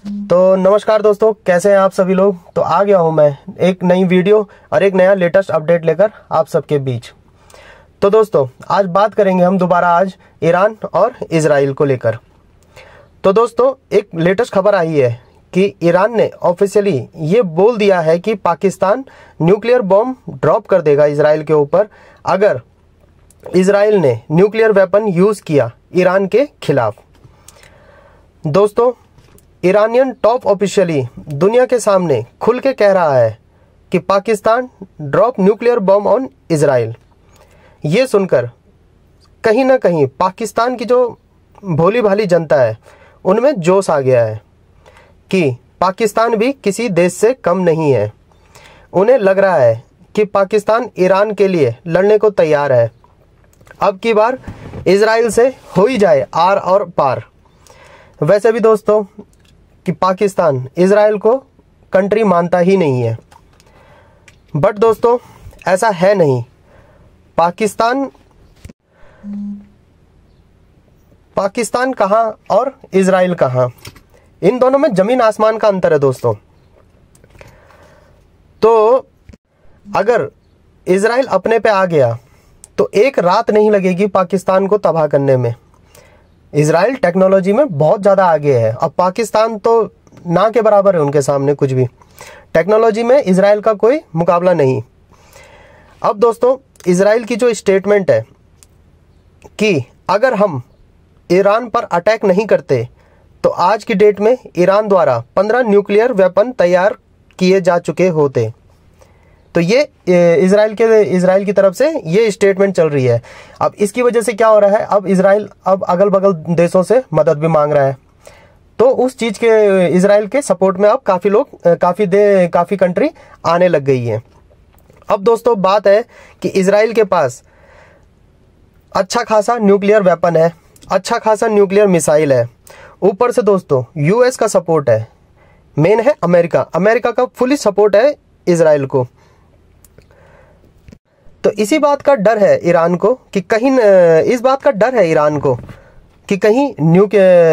तो नमस्कार दोस्तों, कैसे हैं आप सभी लोग। तो आ गया हूं मैं एक नई वीडियो और एक नया लेटेस्ट अपडेट लेकर आप सबके बीच। तो दोस्तों आज बात करेंगे हम दोबारा आज ईरान और इजराइल को लेकर। तो दोस्तों एक लेटेस्ट खबर आई है कि ईरान ने ऑफिशियली ये बोल दिया है कि पाकिस्तान न्यूक्लियर बॉम्ब ड्रॉप कर देगा इजराइल के ऊपर अगर इजराइल ने न्यूक्लियर वेपन यूज़ किया ईरान के खिलाफ। दोस्तों ईरानियन टॉप ऑफिशियली दुनिया के सामने खुल के कह रहा है कि Pakistan drop nuclear bomb on Israel. ये सुनकर कहीं ना कहीं पाकिस्तान की जो भोली भाली जनता है उनमें जोश आ गया है कि पाकिस्तान भी किसी देश से कम नहीं है। उन्हें लग रहा है कि पाकिस्तान ईरान के लिए लड़ने को तैयार है। अब की बार इजराइल से हो ही जाए आर और पार। वैसे भी दोस्तों कि पाकिस्तान इजराइल को कंट्री मानता ही नहीं है, बट दोस्तों ऐसा है नहीं। पाकिस्तान कहाँ और इजराइल कहाँ, इन दोनों में जमीन आसमान का अंतर है दोस्तों। तो अगर इजराइल अपने पे आ गया तो एक रात नहीं लगेगी पाकिस्तान को तबाह करने में। इजराइल टेक्नोलॉजी में बहुत ज़्यादा आगे है। अब पाकिस्तान तो ना के बराबर है उनके सामने, कुछ भी टेक्नोलॉजी में इजराइल का कोई मुकाबला नहीं। अब दोस्तों इजराइल की जो स्टेटमेंट है कि अगर हम ईरान पर अटैक नहीं करते तो आज की डेट में ईरान द्वारा 15 न्यूक्लियर वेपन तैयार किए जा चुके होते। तो ये इजराइल की तरफ से ये स्टेटमेंट चल रही है। अब इसकी वजह से क्या हो रहा है, अब इजराइल अब अगल बगल देशों से मदद भी मांग रहा है। तो उस चीज़ के इजराइल के सपोर्ट में अब काफ़ी लोग काफ़ी कंट्री आने लग गई है। अब दोस्तों बात है कि इजराइल के पास अच्छा खासा न्यूक्लियर वेपन है, अच्छा खासा न्यूक्लियर मिसाइल है। ऊपर से दोस्तों यूएस का सपोर्ट है, मेन है अमेरिका का फुली सपोर्ट है इजराइल को। तो इसी बात का डर है ईरान को कि कहीं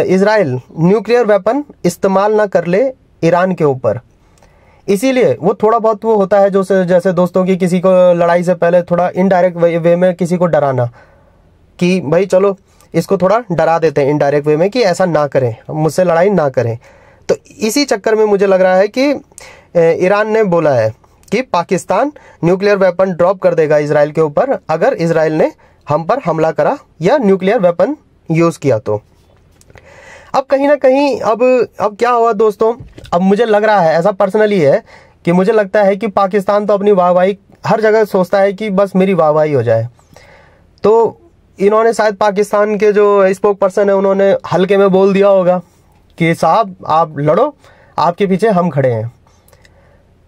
इजराइल न्यूक्लियर वेपन इस्तेमाल ना कर ले ईरान के ऊपर। इसीलिए वो थोड़ा बहुत वो होता है जो जैसे दोस्तों की किसी को लड़ाई से पहले थोड़ा इनडायरेक्ट वे में किसी को डराना कि भाई चलो इसको थोड़ा डरा देते हैं इनडायरेक्ट वे में कि ऐसा ना करें, मुझसे लड़ाई ना करें। तो इसी चक्कर में मुझे लग रहा है कि ईरान ने बोला है कि पाकिस्तान न्यूक्लियर वेपन ड्रॉप कर देगा इजराइल के ऊपर अगर इजराइल ने हम पर हमला करा या न्यूक्लियर वेपन यूज़ किया तो। अब कहीं ना कहीं अब क्या हुआ दोस्तों, अब मुझे लग रहा है ऐसा पर्सनली है कि मुझे लगता है कि पाकिस्तान तो अपनी वाहवाही हर जगह सोचता है कि बस मेरी वाहवाही हो जाए। तो इन्होंने शायद पाकिस्तान के जो स्पोक पर्सन है उन्होंने हल्के में बोल दिया होगा कि साहब आप लड़ो, आपके पीछे हम खड़े हैं।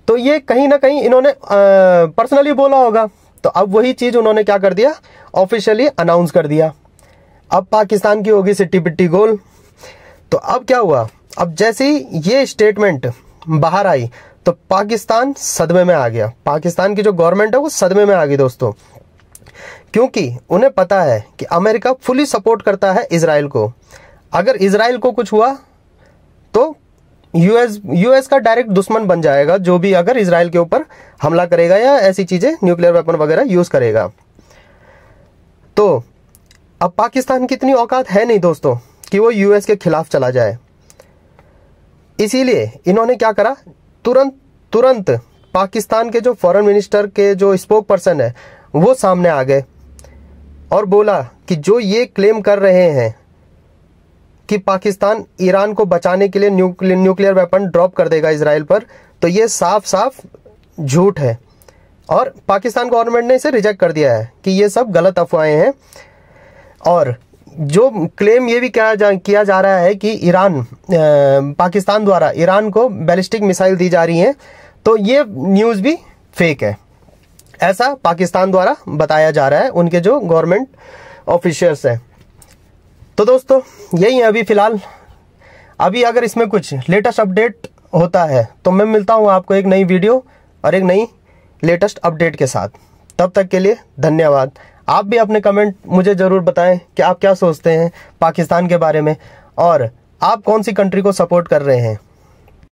तो ये कहीं ना कहीं इन्होंने पर्सनली बोला होगा। तो अब वही चीज़ उन्होंने क्या कर दिया, ऑफिशियली अनाउंस कर दिया। अब पाकिस्तान की होगी सिट्टी पिट्टी गोल। तो अब क्या हुआ, अब जैसे ही ये स्टेटमेंट बाहर आई तो पाकिस्तान सदमे में आ गया। पाकिस्तान की जो गवर्नमेंट है वो सदमे में आ गई दोस्तों, क्योंकि उन्हें पता है कि अमेरिका फुली सपोर्ट करता है इजराइल को। अगर इजराइल को कुछ हुआ तो यूएस का डायरेक्ट दुश्मन बन जाएगा जो भी अगर इजराइल के ऊपर हमला करेगा या ऐसी चीज़ें न्यूक्लियर वेपन वगैरह यूज़ करेगा। तो अब पाकिस्तान की इतनी औकात है नहीं दोस्तों कि वो यूएस के खिलाफ चला जाए। इसीलिए इन्होंने क्या करा, तुरंत पाकिस्तान के जो फॉरेन मिनिस्टर के जो स्पोक पर्सन है वो सामने आ गए और बोला कि जो ये क्लेम कर रहे हैं कि पाकिस्तान ईरान को बचाने के लिए न्यूक्लियर वेपन ड्रॉप कर देगा इजराइल पर, तो ये साफ साफ झूठ है। और पाकिस्तान गवर्नमेंट ने इसे रिजेक्ट कर दिया है कि ये सब गलत अफवाहें हैं। और जो क्लेम ये भी किया जा रहा है कि पाकिस्तान द्वारा ईरान को बैलिस्टिक मिसाइल दी जा रही हैं, तो ये न्यूज़ भी फेक है, ऐसा पाकिस्तान द्वारा बताया जा रहा है उनके जो गवर्नमेंट ऑफिशियल्स हैं। तो दोस्तों यही है अभी फ़िलहाल। अभी अगर इसमें कुछ लेटेस्ट अपडेट होता है तो मैं मिलता हूँ आपको एक नई वीडियो और एक नई लेटेस्ट अपडेट के साथ। तब तक के लिए धन्यवाद। आप भी अपने कमेंट मुझे ज़रूर बताएं कि आप क्या सोचते हैं पाकिस्तान के बारे में और आप कौन सी कंट्री को सपोर्ट कर रहे हैं।